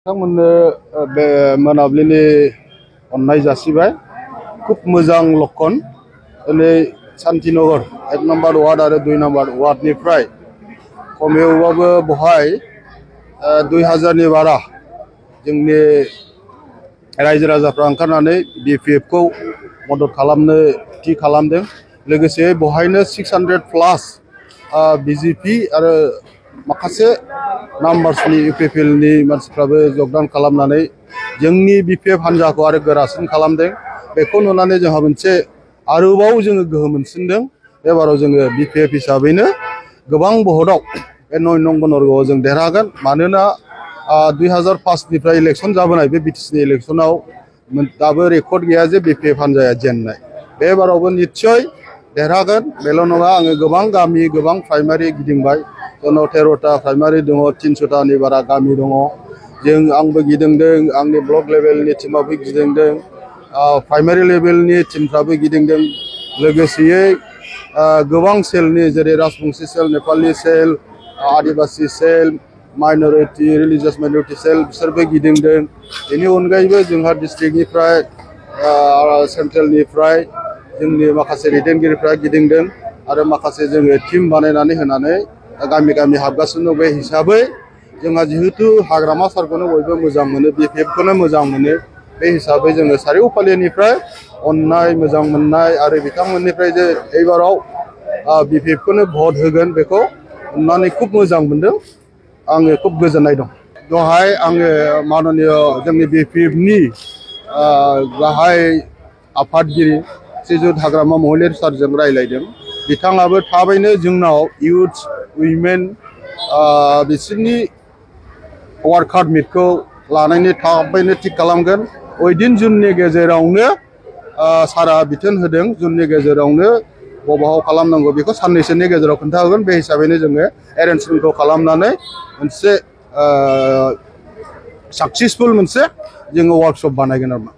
बे मोनाबिलिनि अननाय जासिबाय खूब मोजां लक्षण दिनै शान्तिनगर 1 नम्बर वार्ड आरो 2 नम्बर वार्डनिफ्राय खमैबाबो बहाय 2000 नि बारा जोंनि रायजो राजाफ्रा ओंखारनानै BPF खौ मदद खालामनो थि खालामदों। लोगोसे बहायनो 600 प्लास BJP आरो माखासे नाम्बार्सनि UPPL नि मानसिफ्राबो जगदान खालामनानै जोंनि BPF हान्जाखौ आरो गोरासिन खालामदों। बेखौ नुनानै जोंहा मोनसे आरोबाव जोङो गोहो मोनसिनदों। एबाराव जोङो BPF हिसाबैनो गोबां भटआव बे 9 नं बनरगावआव जों देरहागोन। मानोना 2005 निफ्राय इलेक्सन जाबोनाय बे BTC नि इलेक्सनाव दाबो रेकर्ड गैया जे BPF हान्जाया जेननाय। बे बारावबो निश्चय देरहागोन। बेल' नङा, आङो गोबां गामि गोबां प्राइमारि गिदिंबाय। जोंनाव 13टा प्राइमारि दङ, 300टानि बारा गामि दङ। आंबो गिदिंदों, आंनि ब्लक लेभेलनि टीमाबो गिदिंदों, प्राइमारि लेभेलनि टीमफ्राबो गिदिंदों। लोगोसेयै गोबां सेलनि जेरै Rajbanshi cell, Nepali cell, Adivasi cell, minority religious minority cell बिसोरबो गिदिंदों। बेनि अनगायैबो जोंहा डिस्ट्रिक्टनिफ्राय सेन्ट्रेलनिफ्राय जोंनि माखासे दैदेनगिरिफ्रा गिदिंदों आरो माखासे जोङो टीम बानायनानै होनानै गामि गामि हाबगासिनो दं। बे हिसाबै जोंहा जिहेतु हाग्रामा सारखौनो बयबो मोजां मोनो, BPF खौनो मोजां मोनो। बे हिसाबै जोङो सारिय'फालेनिफ्राय अननाय मोजां मोननाय आरो बिथांमोननिफ्राय जे एबाराव BPF खौनो भट होगोन बेखौ अननानै खुब मोजां मोनदों। आङो खुब गोजोननाय दं। दहाय आङो माननीय जोंनि BPF नि गाहाय आफादगिरि श्रीजुत हाग्रामा महिलारी सारजों रायलायदों। बिथाङाबो थाबैनो जोंनाव इउथ उइमेन बिसोरनि वार्कार मिटखौ लानायनि थाबैनो थिग खालामगोन। उइदिन जुननि गेजेरावनो सारा बिथोन होदों। जुननि गेजेरावनो बबाव खालामनांगौ बेखौ साननैसोनि गेजेराव खोन्थाहोगोन। बे हिसाबैनो जोङो एरेन्जमेन्टखौ खालामनानै मोनसे साक्सेसफुल मोनसे जोङो वार्कशप बानायगोन आरो।